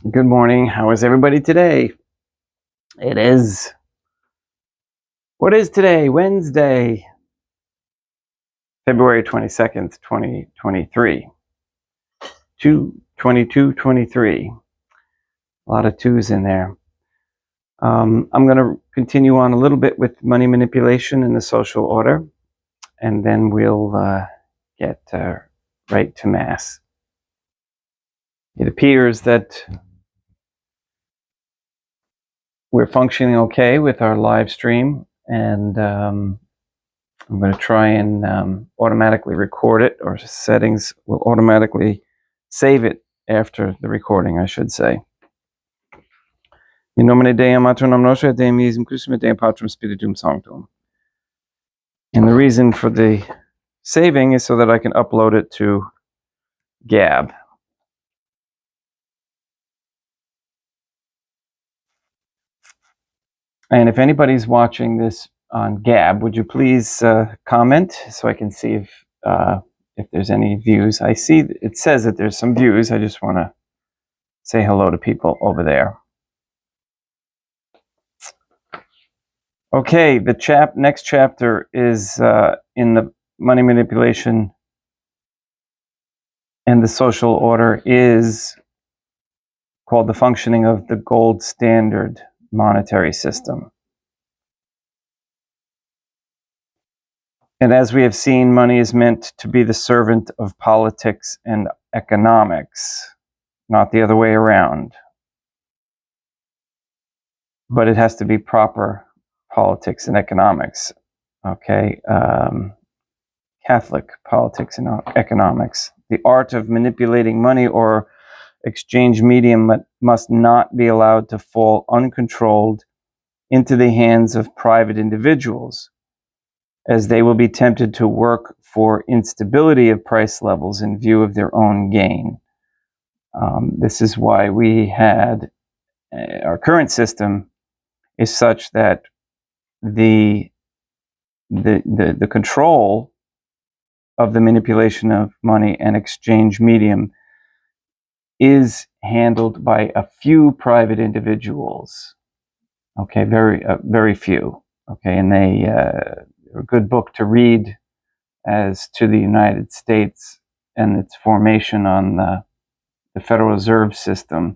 Good morning. How is everybody today? What is today? Wednesday, February 22nd, 2023. 2/22/23. A lot of twos in there. I'm going to continue on a little bit with money manipulation in the social order, and then we'll get right to Mass. It appears that we're functioning okay with our live stream, and I'm going to try and automatically record it, or settings will automatically save it after the recording, I should say. In nomine Deum Maternam Nostra et Deum Iesus Christum et Deum Patrum Spiritum Sanctum. And the reason for the saving is so that I can upload it to Gab. And if anybody's watching this on Gab, would you please comment so I can see if there's any views. I see it says that there's some views. I just want to say hello to people over there. Okay, the next chapter is in the money manipulation and the social order is called the functioning of the gold standard monetary system. And as we have seen, money is meant to be the servant of politics and economics, not the other way around. But it has to be proper politics and economics, okay? Catholic politics and economics. The art of manipulating money or exchange medium must not be allowed to fall uncontrolled into the hands of private individuals, as they will be tempted to work for instability of price levels in view of their own gain. This is why we had our current system is such that the control of the manipulation of money and exchange medium is handled by a few private individuals. Okay, very few. Okay, and they're a good book to read as to the United States and its formation on the Federal Reserve System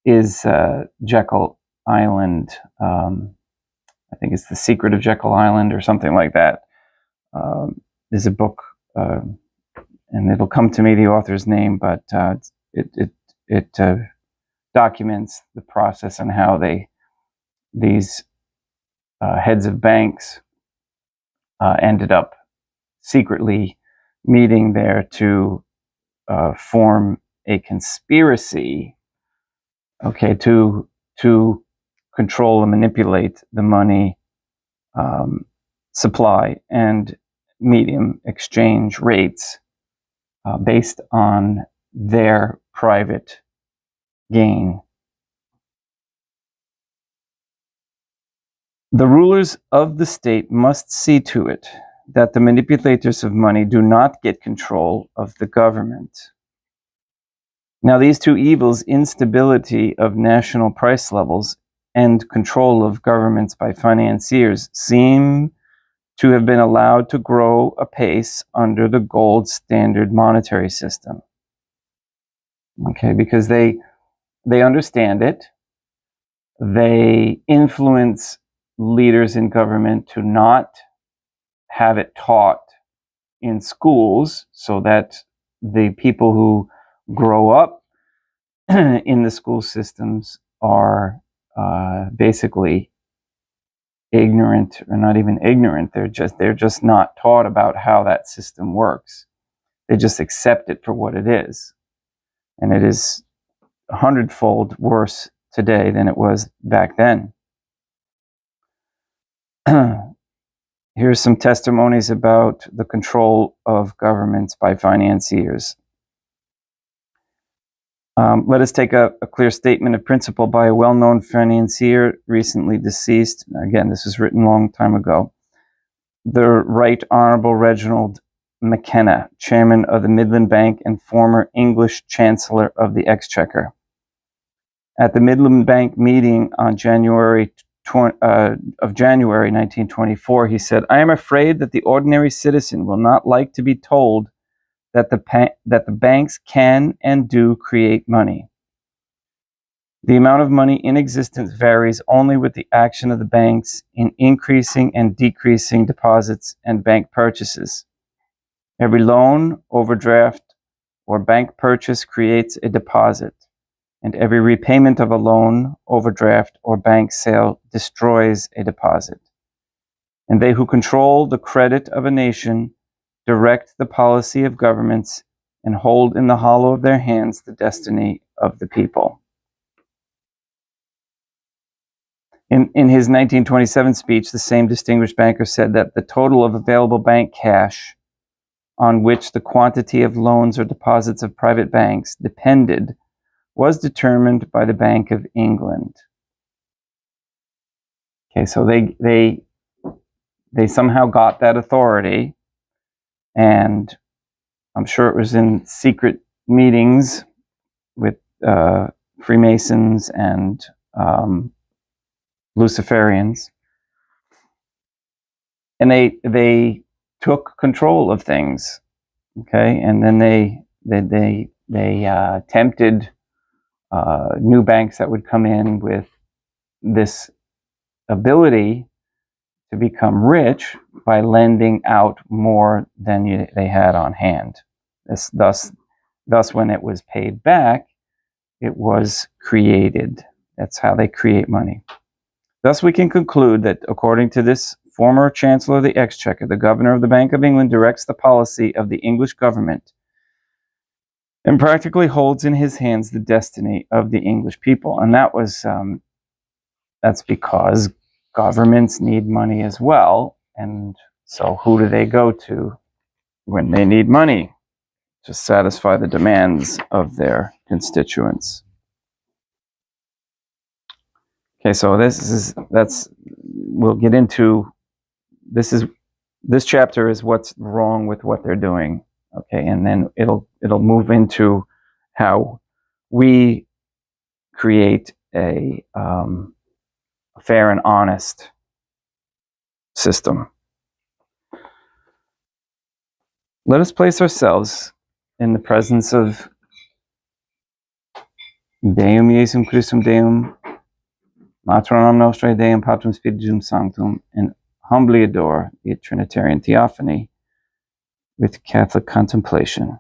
is Jekyll Island. I think it's The Secret of Jekyll Island or something like that. Is a book, and it'll come to me, the author's name, but it documents the process and how these heads of banks ended up secretly meeting there to form a conspiracy, okay, to control and manipulate the money supply and medium exchange rates based on their private gain. The rulers of the state must see to it that the manipulators of money do not get control of the government. Now, these two evils, instability of national price levels and control of governments by financiers, seem to have been allowed to grow apace under the gold standard monetary system. Okay, because they understand it. They influence leaders in government to not have it taught in schools so that the people who grow up in the school systems are basically ignorant, or not even ignorant. They're just not taught about how that system works. They just accept it for what it is, and it is 100-fold worse today than it was back then. Here's some testimonies about the control of governments by financiers. Let us take a clear statement of principle by a well-known financier recently deceased. Again, this was written a long time ago. The Right Honorable Reginald McKenna, chairman of the Midland Bank and former English Chancellor of the Exchequer. At the Midland Bank meeting on January 1924, he said, "I am afraid that the ordinary citizen will not like to be told that the banks can and do create money. The amount of money in existence varies only with the action of the banks in increasing and decreasing deposits and bank purchases. Every loan, overdraft, or bank purchase creates a deposit, and every repayment of a loan, overdraft, or bank sale destroys a deposit. And they who control the credit of a nation direct the policy of governments and hold in the hollow of their hands the destiny of the people." In his 1927 speech, the same distinguished banker said that the total of available bank cash on which the quantity of loans or deposits of private banks depended was determined by the Bank of England. Okay, so they somehow got that authority, and I'm sure it was in secret meetings with Freemasons and Luciferians, and they took control of things. Okay, and then they tempted new banks that would come in with this ability to become rich by lending out more than they had on hand. Thus, when it was paid back, it was created. That's how they create money. Thus, we can conclude that, according to this former Chancellor of the Exchequer, the Governor of the Bank of England directs the policy of the English government and practically holds in his hands the destiny of the English people. And that's because governments need money as well. And so who do they go to when they need money? To satisfy the demands of their constituents. Okay, so we'll get into, this chapter is what's wrong with what they're doing. Okay, and then it'll move into how we create a fair and honest system. Let us place ourselves in the presence of Deum Iesum Christum Deum, Matronam Nostrae Deum Patrum Spiritum Sanctum, and humbly adore the Trinitarian Theophany with Catholic contemplation.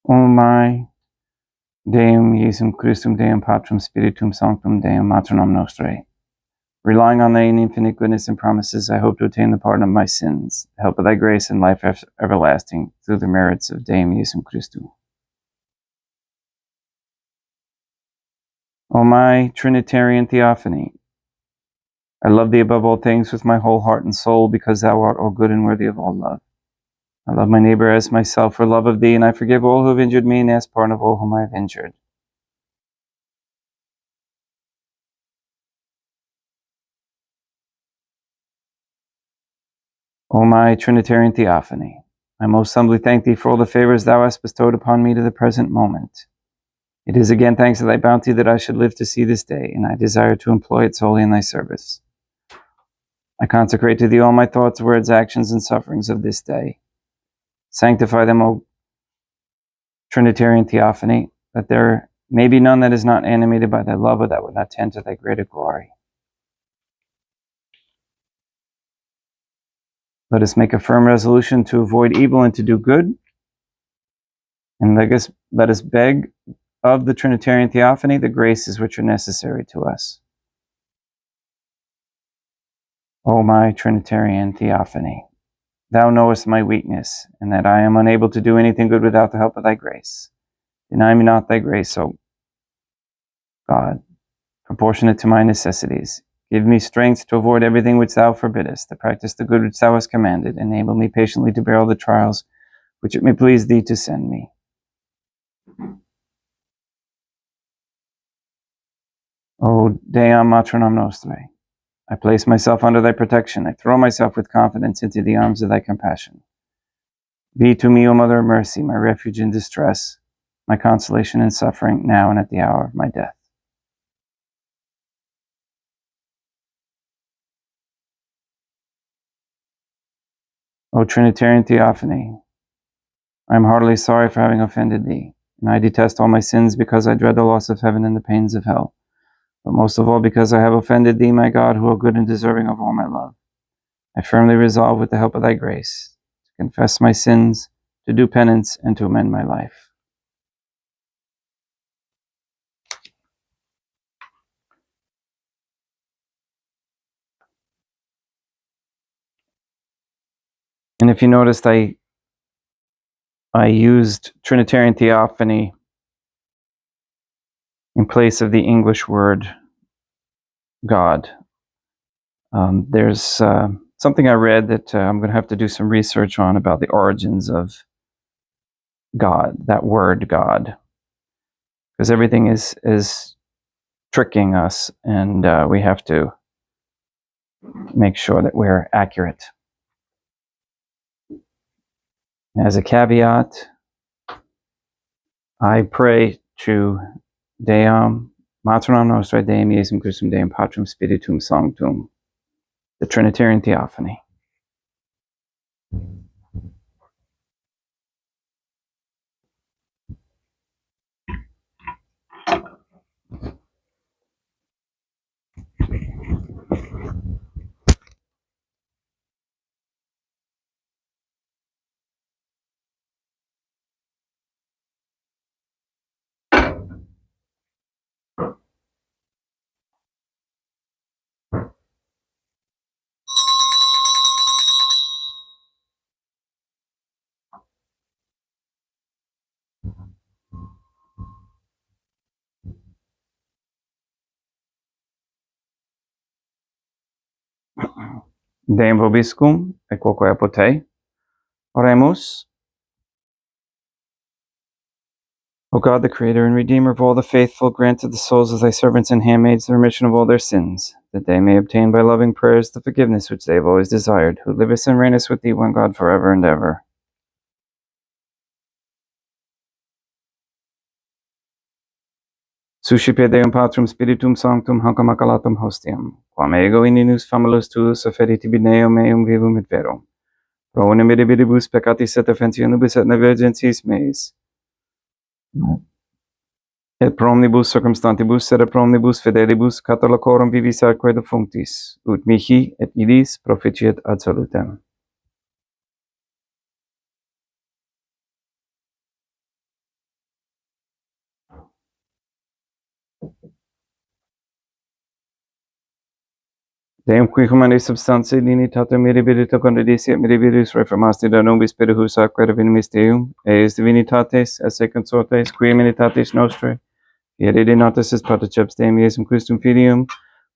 O my Deum Iesum Christum Deum Patrum Spiritum Sanctum Deum Matronam Nostrae. Relying on thy infinite goodness and promises, I hope to attain the pardon of my sins, the help of thy grace and life everlasting, through the merits of Deum Iesum Christum. O my Trinitarian Theophany, I love thee above all things with my whole heart and soul, because thou art all good and worthy of all love. I love my neighbor as myself for love of thee, and I forgive all who have injured me and ask pardon of all whom I have injured. O my Trinitarian Theophany, I most humbly thank thee for all the favors thou hast bestowed upon me to the present moment. It is again thanks to thy bounty that I should live to see this day, and I desire to employ it solely in thy service. I consecrate to thee all my thoughts, words, actions, and sufferings of this day. Sanctify them, O Trinitarian Theophany, that there may be none that is not animated by thy love, or that would not tend to thy greater glory. Let us make a firm resolution to avoid evil and to do good. And let us beg of the Trinitarian Theophany the graces which are necessary to us. O my Trinitarian Theophany, Thou knowest my weakness, and that I am unable to do anything good without the help of thy grace. Deny me not thy grace, O God, proportionate to my necessities. Give me strength to avoid everything which thou forbiddest, to practice the good which thou hast commanded. Enable me patiently to bear all the trials which it may please thee to send me. O Deum Matronam Nostrae, I place myself under thy protection. I throw myself with confidence into the arms of thy compassion. Be to me, O Mother of Mercy, my refuge in distress, my consolation in suffering, now and at the hour of my death. O Trinitarian Theophany, I am heartily sorry for having offended thee, and I detest all my sins because I dread the loss of heaven and the pains of hell, but most of all because I have offended thee, my God, who art good and deserving of all my love. I firmly resolve, with the help of thy grace, to confess my sins, to do penance, and to amend my life. And if you noticed, I used Trinitarian Theophany in place of the English word God. There's something I read that I'm going to have to do some research on about the origins of God, that word God, because everything is tricking us, and we have to make sure that we're accurate. As a caveat, I pray to Deum Matronam Nostrae, Deum Iesum Christum, Deum Patrum Spiritum Sanctum, the Trinitarian Theophany. Deum vobiscum, et quoque apote. Oremus. O God, the Creator and Redeemer of all the faithful, grant to the souls of thy servants and handmaids the remission of all their sins, that they may obtain by loving prayers the forgiveness which they have always desired, who livest and reignest with thee, one God, forever and ever. Suscipe Deum Patrum Spiritum Sanctum hancam accalatum hostiam, quam ego ininus famulus tuus offerit tibi neo meum vivum et verum. Pro unim mirabilibus peccatis et offensionibus et negligentis meis. Et pro omnibus circumstantibus et pro omnibus fidelibus catalocorum vivis atque defunctis, ut mihi et idis proficiet ad salutem. Deum qui humanae substantiae dignitate mirabilita condidisi et mirabilis reformasti da nobis spiritus atque divinimis Deum, eis divinitates esse consortes qui eminitatis nostrae, fieri natus est patriceps Deum Iesum Christum Filium,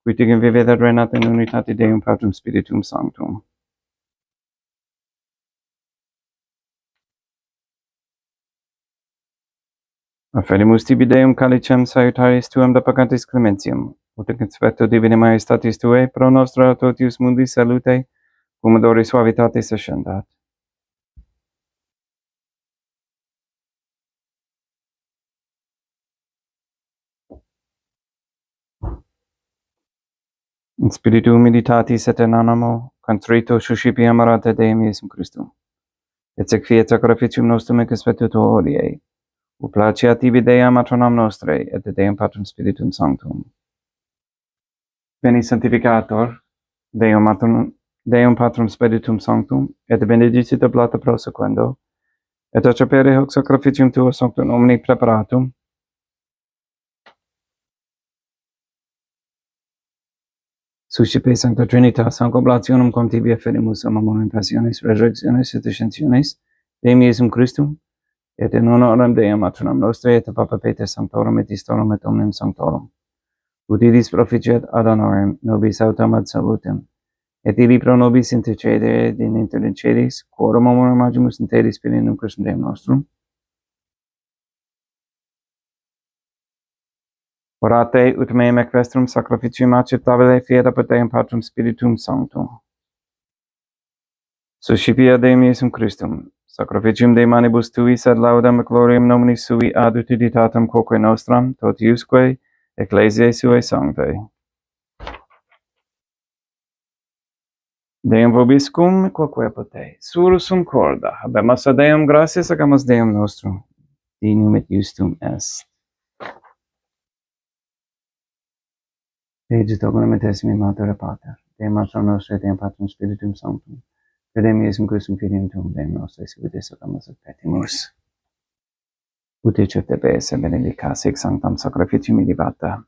qui tigam vivet et reinat in unitate Deum Patrum Spiritum Sanctum. Offerimus tibi Deum calicem salutaris tuam da pagantis clementiam, ut in conspecto divine majestatis tuae pro nostra totius mundi salute, cum odore suavitatis ascendat. In spiritu humilitatis et in animo, contrito suscipi amarate Deum Iesum Christum, et sequiet sacrificium nostrum in conspecto tuo hodie, ut placeat tibi Dea Matronam Nostrae, et Deum Patrum Spiritum Sanctum. Veni Sanctificator, Deum Patrum Spiritum Sanctum, et benedicit oblata prosequendo, et accepere hoc sacrificium tuo sanctum omni preparatum, Suscipe Sancta Trinitas, Sancoblationum cum tibi efferimus amamum in passiones, resurrectiones et ascensiones, Deum Iesum Christum, et in honorem Deum Matronam Nostrae, et Papa Peter Sanctorum et Istorum et Omnium Sanctorum. Ut idis proficiat ad honorem nobis autem ad salutem, et ibi pro nobis intercedere in interdicedis, quorum amorem agimus in te Spiritum Christum Deum nostrum. Orate ut meum equestrum sacrificium acceptabile fiat apud Deum Patrum Spiritum Sanctum. Suscipia Deum Iesum Christum, sacrificium de manibus tuis ad laudam et gloriam nomini sui ad utilitatem quoque nostram, totiusque ecclesiae suae sanctae. Deum vobiscum, quoque pote, sursum corda, habemus a Deum gratias, agamus Deum nostrum, dignum et justum est. Dei toconum et esimi mater et pater, Deum Matron nostre, Deum Patrum Spiritum Sanctum, Deum Iesum Christum Filium Tuum, Deum nostre, sicut agamus et petimus. Ut ecce bes et benedicat sic sanctam sacrificium illibata.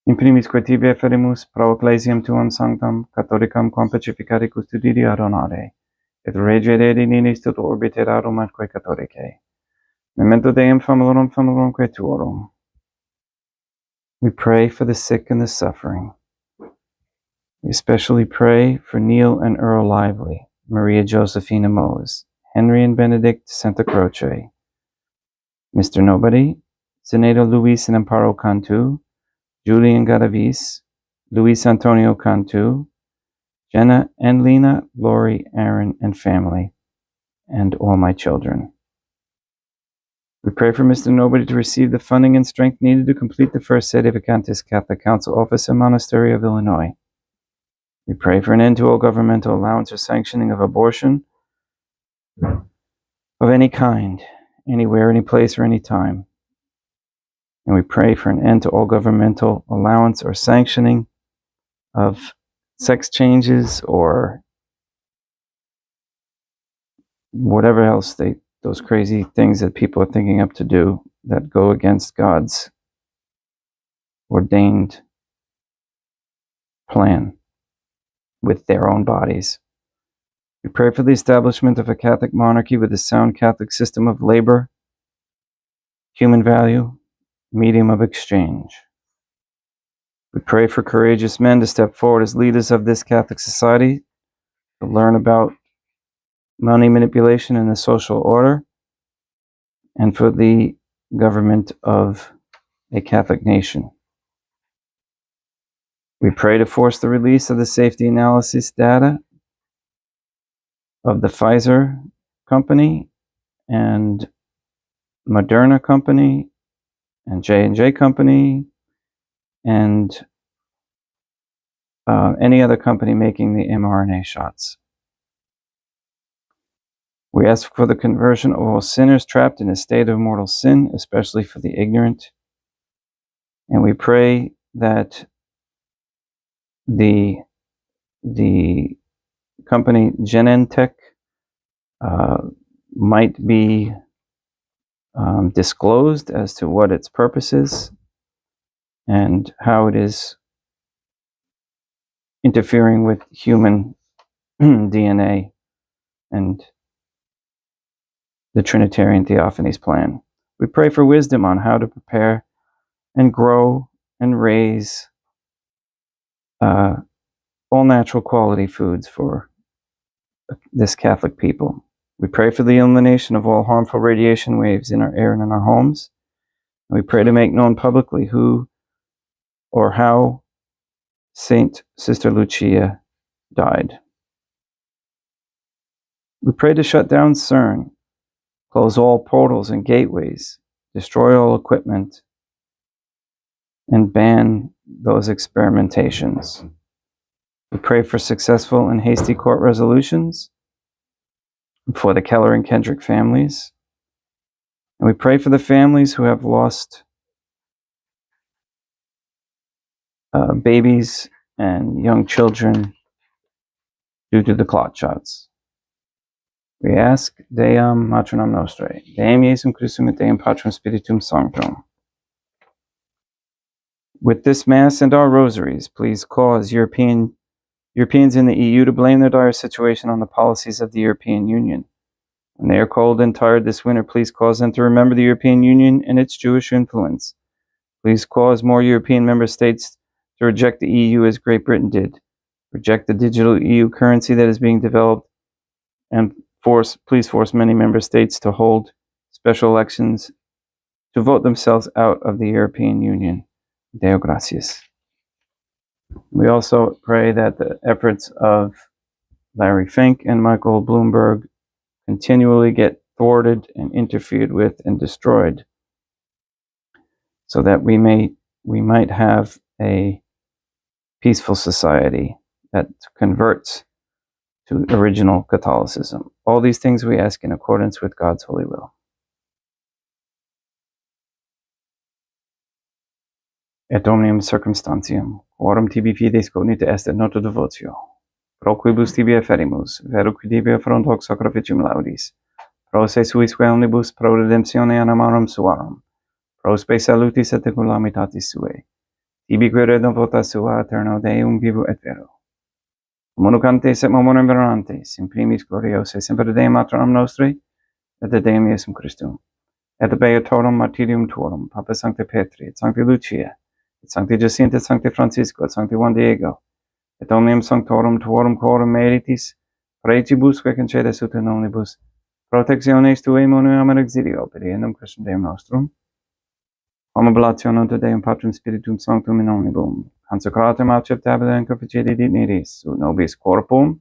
In primis quae tibi efferimus pro ecclesiam tuam sanctam, catholicam quam pacificare custodire ad honore, et regere in inis tot orbite rarum atque catholicae. Memento Deum famulorum quae tuorum. We pray for the sick and the suffering. We especially pray for Neil and Earl Lively, Maria Josephina Mose, Henry and Benedict Santa Croce, Mr. Nobody, Zenaida Luis and Amparo Cantu, Julian Gadavis, Luis Antonio Cantu, Jenna and Lena, Lori, Aaron, and family, and all my children. We pray for Mr. Nobody to receive the funding and strength needed to complete the first Sede Vacantis Catholic Council Office and Monastery of Illinois. We pray for an end to all governmental allowance or sanctioning of abortion of any kind, anywhere, any place, or any time. And we pray for an end to all governmental allowance or sanctioning of sex changes or whatever else those crazy things that people are thinking up to do that go against God's ordained plan with their own bodies. We pray for the establishment of a Catholic monarchy with a sound Catholic system of labor, human value, medium of exchange. We pray for courageous men to step forward as leaders of this Catholic society, to learn about money manipulation and the social order, and for the government of a Catholic nation. We pray to force the release of the safety analysis data of the Pfizer company and Moderna company and J&J company and any other company making the mRNA shots. We ask for the conversion of all sinners trapped in a state of mortal sin, especially for the ignorant. And we pray that the company Genentech might be disclosed as to what its purpose is and how it is interfering with human DNA and the Trinitarian Theophany's plan. We pray for wisdom on how to prepare and grow and raise all natural quality foods for this Catholic people. We pray for the elimination of all harmful radiation waves in our air and in our homes. We pray to make known publicly who or how Saint Sister Lucia died. We pray to shut down CERN, close all portals and gateways, destroy all equipment, and ban those experimentations. We pray for successful and hasty court resolutions for the Keller and Kendrick families. And we pray for the families who have lost babies and young children due to the clot shots. We ask Deum Matronam Nostrae, Deum Iesum Christum et Deum Patrum Spiritum Sanctum. With this Mass and our rosaries, please cause Europeans in the EU to blame their dire situation on the policies of the European Union. When they are cold and tired this winter, please cause them to remember the European Union and its Jewish influence. Please cause more European member states to reject the EU as Great Britain did. Reject the digital EU currency that is being developed, and please force many member states to hold special elections to vote themselves out of the European Union. Deo gracias. We also pray that the efforts of Larry Fink and Michael Bloomberg continually get thwarted and interfered with and destroyed, so that we might have a peaceful society that converts to original Catholicism. All these things we ask in accordance with God's holy will. Et omnium circumstantiam, quorum tibi fides cognita est et nota devotio, pro quibus tibi efferimus, vero qui tibi affront hoc sacrificium laudis, pro se suisque omnibus pro redemptione animarum suarum, pro spe salutis et eculamitatis suae, tibi que redempota sua eterno Deum vivo et vero. Communicantes et momorem venerantes, in primis gloriose, semper Deum matronam nostri, et de Deum Iesum Christum, et beatorum martyrium tuorum, Papa Sancte Petri, et Sancte Lucia, et Sancte Jacinta, et Sancte Francisco, et Sancte Juan Diego, et omnium sanctorum tuorum quorum meritis, praetibusque concedes ut in omnibus, protectiones tuae monuam ad exilio, per eundem Christum Deum nostrum, cum oblatione unto Deum Patrum Spiritum Sanctum in omnibus, consecratum acceptabile in confecere dignitis, ut nobis corpum,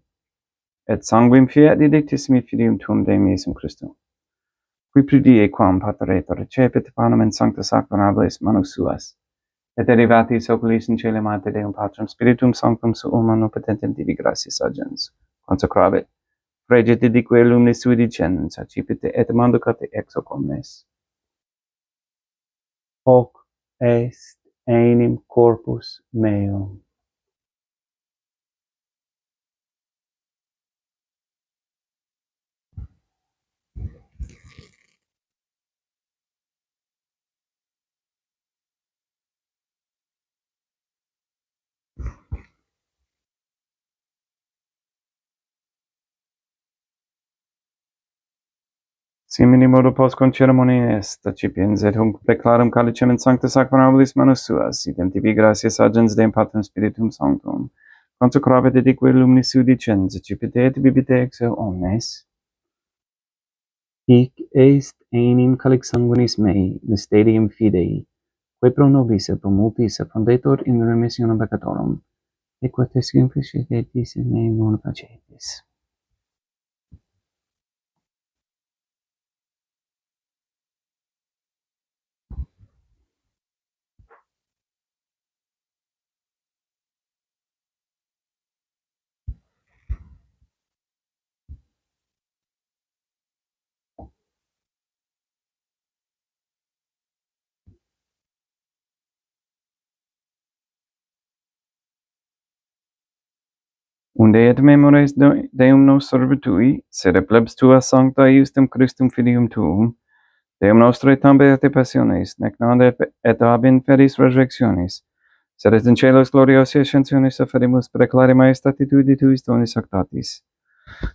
et sanguim fiat didictissimi filium tuum Deum Iesum Christum, qui pridie quam pateretur recepit panem in sancta sacramentablis manus suas, et derivatis oculis in caelum ante Deum Patrum Spiritum Sanctum suum omnipotentem divi gratias agens, consecravit, fregit didique lumnis sui dicens, accipite et manducate ex hoc omnes. Hoc est enim corpus meum. Simini modo postcon ceremonia est, accipiens et hunc peclarum calicem in sancta sacramentablis manus suas, idem tibi gratias agens Deum Patrum Spiritum Sanctum, consecravit didique lumnis sui dicens, accipite et bibite ex omnes. Hic est enim calix sanguinis mei, mysterium fidei, quae pro nobis et pro multis appondetur in remissionem peccatorum, et quae simplicetis in mei bona facetis. Unde et memores Deum nos servitui, sed plebs tua sancta iustem Christum filium tuum, Deum nostre tambe et passiones, nec nade et ab inferis resurrectionis, sed et in celos gloriosi ascensionis afferimus preclare maestati tui tuis donis actatis,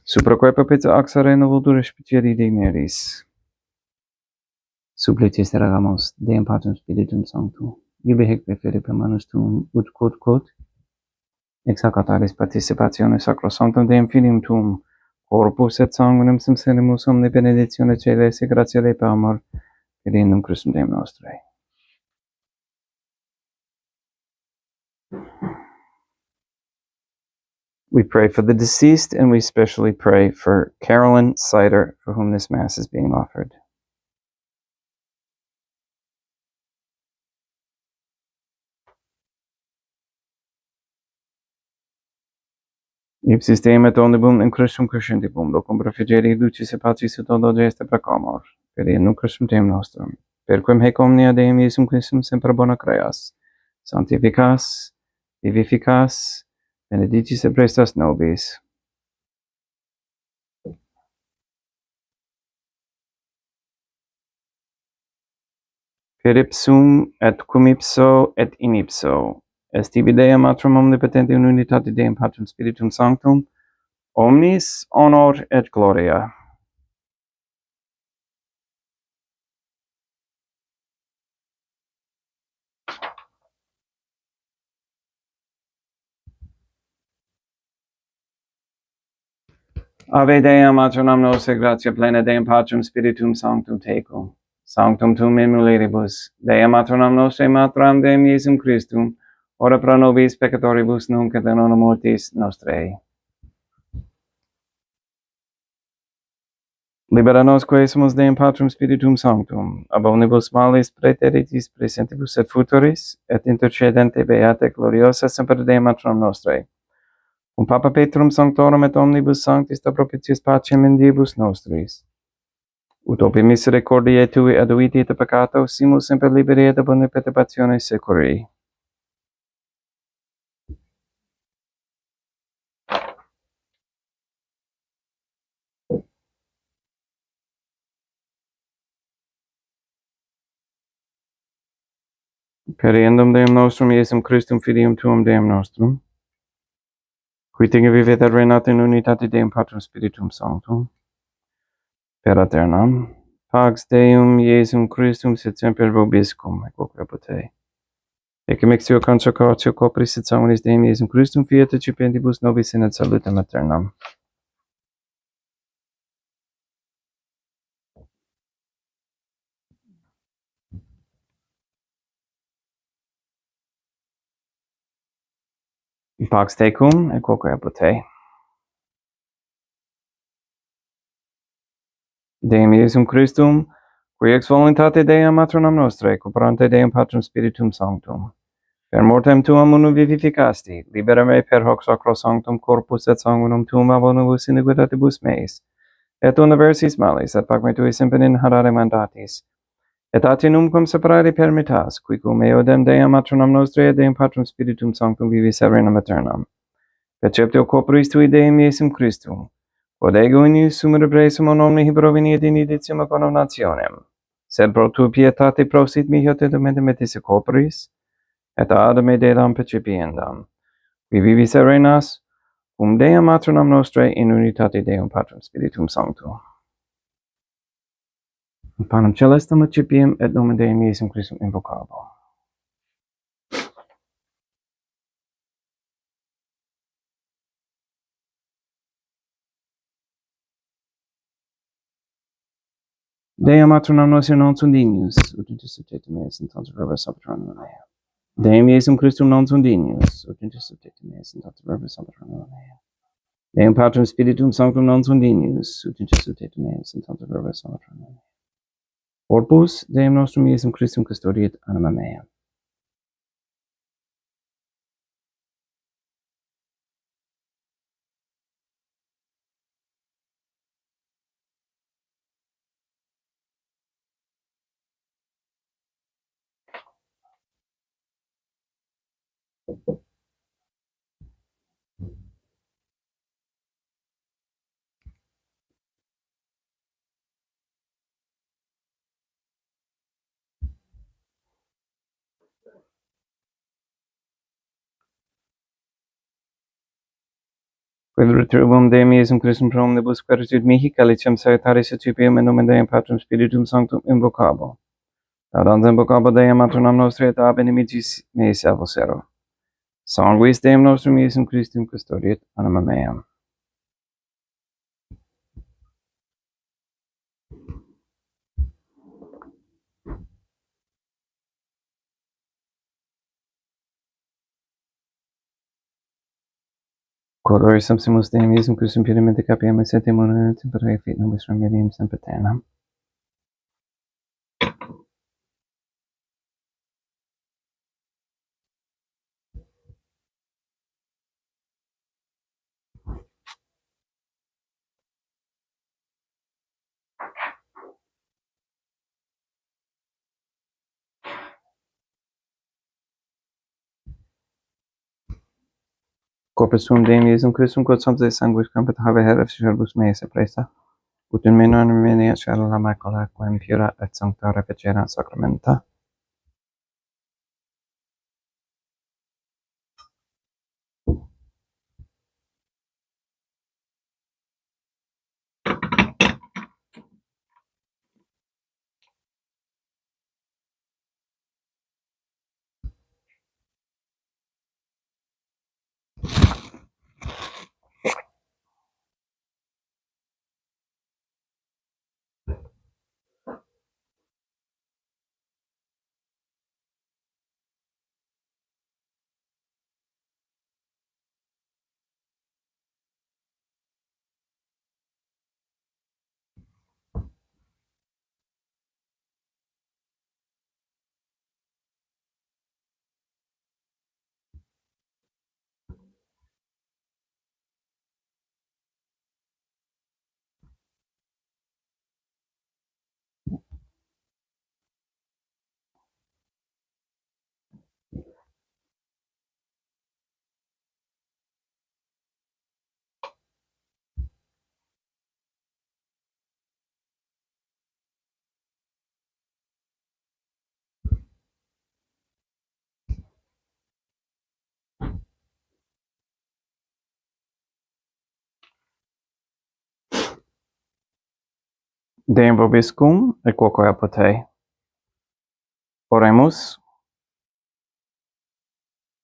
supraque propizia axare novultur spicieri digneris. Supplicis rogamos Deum Patrum Spiritum Sanctum, ibi hic fere per manus tuum, ut quod, ex hoc altaris participationis sacrosanctum Deum Filium tuum, corpus et sanguinem sincerimus omni benedictione caelesi gratia Dei per amor, per eundem Christum Deum nostre. We pray for the deceased, and we especially pray for Carolyn Sider, for whom this Mass is being offered. Ipsis Deum et omnibus in Christum crescentibus, locum profigere lucis et pacis ut odo geste precamor, per eundem Christum Deum nostrum, per quem haec omnia Deum Iesum Christum semper bona creas, sanctificas, vivificas, benedicis et prestas nobis. per ipsum et cum ipso et in ipso, est tibi Deum Patrum omnipotente in unitate Deum Patrum Spiritum Sanctum, omnis honor et gloria. Ave Deum Patronum nostre, gratia plena Deum Patrum Spiritum Sanctum tecum. Sanctum tum in mulieribus, Deum Patronum nostre, Matram Deum Iesum Christum, ora pro nobis peccatoribus nunc et in hora mortis nostrae. Libera nos quae sumus Deum Patrum Spiritum Sanctum, ab omnibus malis praeteritis presentibus et futuris, et intercedente beate gloriosa semper Deum Patronum nostrae. Cum Papa Petrum Sanctorum et omnibus sanctis da propitiis pacem in diebus nostris. Ut opi misericordiae tui aduiti et peccato, simus semper liberi et ab omni perturbatione securi. Periendum Deum nostrum Iesum Christum Filium Tuum Deum nostrum, qui tinge vivet et reinat in unitate Deum Patrum Spiritum Sanctum, per aeternam, pax Deum Iesum Christum sit semper vobiscum, et quoque apud te. Ecce mixtio consecratio copris et sanguinis Deum Iesum Christum fiat et cipentibus nobis in et salutem aeternam. Pax tecum, et quoque apud te. Deum Iesum Christum, qui ex voluntate Deum Matronam nostrae, cooperante Deum Patrum Spiritum Sanctum, per mortem tuam unum vivificasti, libera me per hoc sacro sanctum corpus et sanguinum tuum ab omnibus iniquitatibus meis, et universis malis, et pac me tui semper inharare mandatis, et ati numquam separare permittas, qui cum eodem Deum Matronam nostrae et Deum Patrum Spiritum Sanctum vivis serenum aeternam. Perceptio corporis tui Deum Iesum Christum, quod ego in ius sumere presum on omni proveniet in editium condemnationem, sed pro tua pietate prosit mihi tetumente metis corporis, et ad me dedam percipiendam, qui vivis et reinas, cum Deum Matronam nostrae in unitate Deum Patrum Spiritum Sanctum. Panem celestum accipiem et nomen Deum Iesum Christum invocabo. Deum Matronam nostrae non sunt dignus, ut interceptet meis in tantum verbis subterranea mea. Deum Iesum Christum non sunt dignus, ut interceptet meis in tantum verbis subterranea mea. Deum Patrum Spiritum Sanctum non sunt dignus, ut interceptet meis in tantum verbis subterranea mea. Corpus Deum nostrum Iesum Christum custodiet anima mea. Quid retribuum Deum Iesum Christum pro omnibus queritude mihi calicem salutaris accipiem in nomen Deum Patrum Spiritum Sanctum invocabo. Audans invocabo Deum Matronam nostrae et ab inimicis meis adversaro. Sanguis Deum nostrum Iesum Christum custodiet anima meam. Quod ora subsimus Deum Iesum Christum piedemente capiam et sentiam et tempore fit nobis remedium sempiternam. Corpus tuum Deum Iesum Christum quod sanctis sanguis campet have heref cerbus meis presta, ut in meno animenia cella macula quem pura et sancta repecerant sacramenta, Deum vobiscum, et quoque apote. Oremus.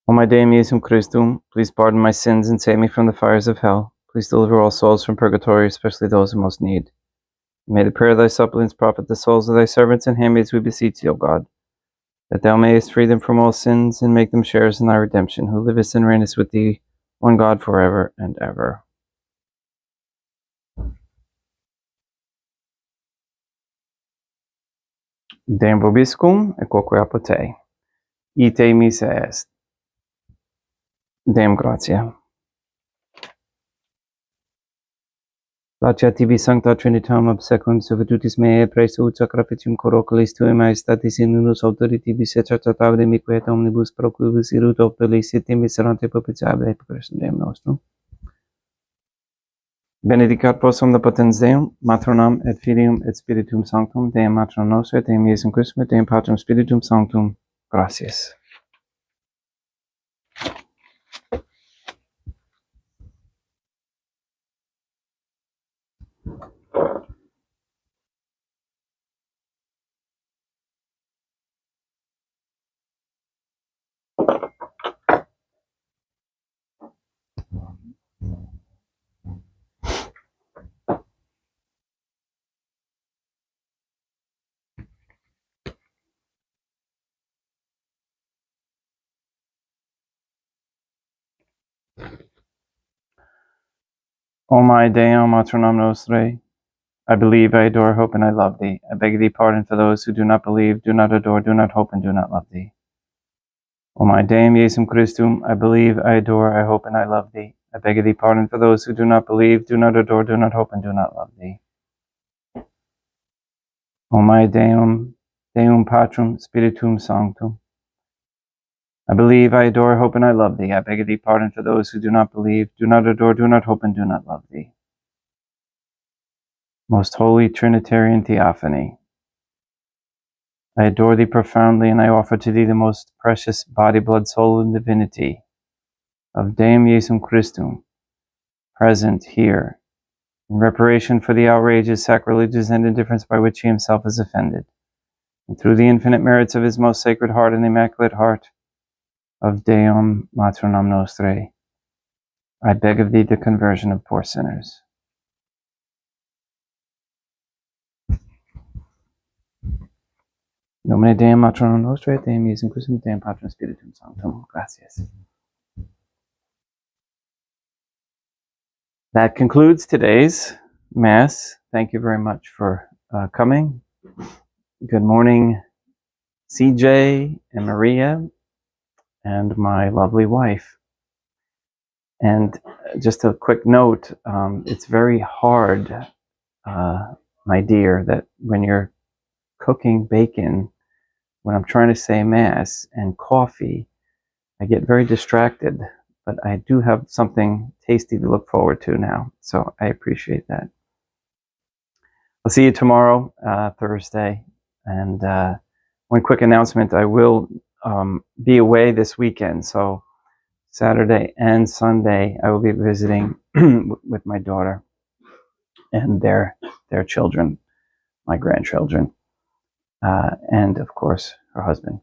O my Deum Iesum Christum, please pardon my sins and save me from the fires of hell. Please deliver all souls from purgatory, especially those in most need. May the prayer of thy suppliants profit the souls of thy servants and handmaids, we beseech thee, O God, that thou mayest free them from all sins and make them sharers in thy redemption, who livest and reignest with thee, one God, forever and ever. Deum vobiscum, et quoque apote. Ite missa est. Deum gratia. Latia tibi sancta Trinitam obsequum servitutis meae praesto ut sacrificium coroculis tuae maestatis in unus autoritibus et tratatavide mique et omnibus procubus irut optolicitim miserante propitiabile per Christum Deum nostrum. Benedicat vos omnipotens Deum, Matronam et Filium et Spiritum Sanctum, Deum Matronam Nostre, Deum Iesum Christum, et Deum Patrum Spiritum Sanctum. Gracias. O my Deum, Matronam Nostre, I believe, I adore, hope, and I love thee. I beg thee pardon for those who do not believe, do not adore, do not hope, and do not love thee. O my Deum Iesum Christum, I believe, I adore, I hope, and I love thee. I beg thee pardon for those who do not believe, do not adore, do not hope, and do not love thee. O my Deum, Deum Patrum Spiritum Sanctum, I believe, I adore, hope, and I love thee. I beg thee pardon for those who do not believe, do not adore, do not hope, and do not love thee. Most holy Trinitarian Theophany, I adore thee profoundly, and I offer to thee the most precious body, blood, soul, and divinity of Deum Iesum Christum, present here, in reparation for the outrages, sacrileges, and indifference by which he himself is offended, and through the infinite merits of his most sacred heart and immaculate heart of Deum Matronam Nostre, I beg of thee the conversion of poor sinners. Nomine Deum Matronam Nostre, Deum Iesum Christum, Deum Patrum Spiritum Sanctum. Gracias. That concludes today's Mass. Thank you very much for coming. Good morning, CJ and Maria, and my lovely wife. And just a quick note, it's very hard, my dear, that when you're cooking bacon, when I'm trying to say Mass and coffee, I get very distracted, but I do have something tasty to look forward to now, so I appreciate that. I'll see you tomorrow, Thursday, and one quick announcement, I will be away this weekend, so Saturday and Sunday I will be visiting with my daughter and their children, my grandchildren, and of course her husband.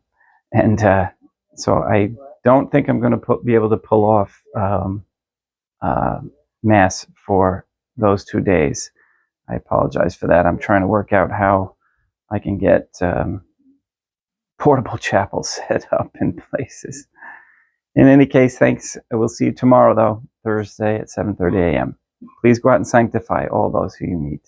And so I don't think I'm going to be able to pull off Mass for those 2 days. I apologize for that. I'm trying to work out how I can get portable chapels set up in places. In any case, thanks. We'll see you tomorrow, though, Thursday at 7:30 a.m. Please go out and sanctify all those who you meet.